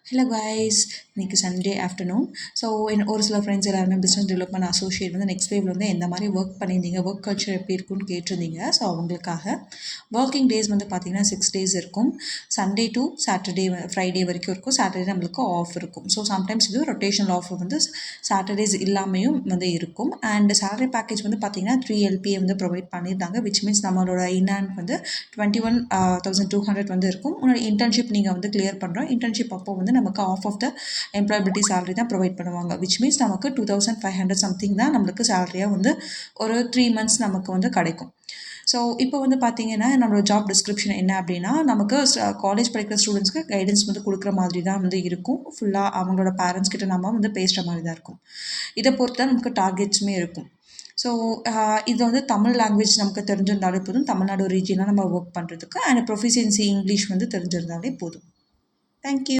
Hello guys, இன்னைக்கு Sunday afternoon. So ஒரு சில ஃப்ரெண்ட்ஸ் எல்லாருமே பிஸ்னஸ் டெவலப்மெண்ட் அசோசியேட் வந்து நெக்ஸ்ட் வேவ்ல வந்து எந்த மாதிரி ஒர்க் பண்ணியிருந்தீங்க, ஒர்க் கல்ச்சர் எப்படி இருக்குன்னு கேட்டிருந்தீங்க. ஸோ அவங்களுக்காக ஒர்க்கிங் டேஸ் வந்து பார்த்தீங்கன்னா 6 days இருக்கும். சண்டே டு சாட்டர்டே ஃப்ரைடே வரைக்கும் இருக்கும். சாட்டர்டே நம்மளுக்கு ஆஃப் இருக்கும். ஸோ சம்டைம்ஸ் இது ரொட்டேஷனல் ஆஃப் வந்து சாட்டர்டேஸ் இல்லாமையும் வந்து இருக்கும். அண்ட் சேலரி பேக்கேஜ் வந்து பார்த்தீங்கன்னா 3 LPA வந்து ப்ரொவைட் பண்ணியிருந்தாங்க. விச் மீன்ஸ் நம்மளோட இன்ஹேண்ட் வந்து 21,200 வந்து இருக்கும். உன்னோட இன்டர்ன்ஷிப் நீங்கள் வந்து கிளியர் பண்ணுறோம். இன்டர்ன்ஷிப் அப்போ வந்து நமக்கு of of the employability salary தான் ப்ரொவைட் பண்ணுவாங்க. விச் மீன்ஸ் நமக்கு 2,500 சம்திங் தான் நம்மளுக்கு சேலரியாக வந்து ஒரு 3 months நமக்கு வந்து கிடைக்கும். ஸோ இப்போ வந்து பார்த்தீங்கன்னா நம்மளோட ஜாப் டிஸ்கிரிப்ஷன் என்ன அப்படின்னா, நமக்கு காலேஜ் படிக்கிற ஸ்டூடெண்ட்ஸ்க்கு கைடன்ஸ் வந்து கொடுக்குற மாதிரி தான் வந்து இருக்கும். ஃபுல்லாக அவங்களோட பேரண்ட்ஸ் கிட்ட நம்ம வந்து பேசுகிற மாதிரி தான் இருக்கும். இதை பொறுத்து தான் நமக்கு டார்கெட்ஸுமே இருக்கும். ஸோ இது வந்து தமிழ் லாங்குவேஜ் நமக்கு தெரிஞ்சிருந்தாலே போதும். தமிழ்நாடு ரீஜியனாக நம்ம ஒர்க் பண்ணுறதுக்கு அண்ட் ப்ரொஃபிஷியன்சி இங்கிலீஷ் வந்து தெரிஞ்சிருந்தாலே போதும். தேங்க்யூ.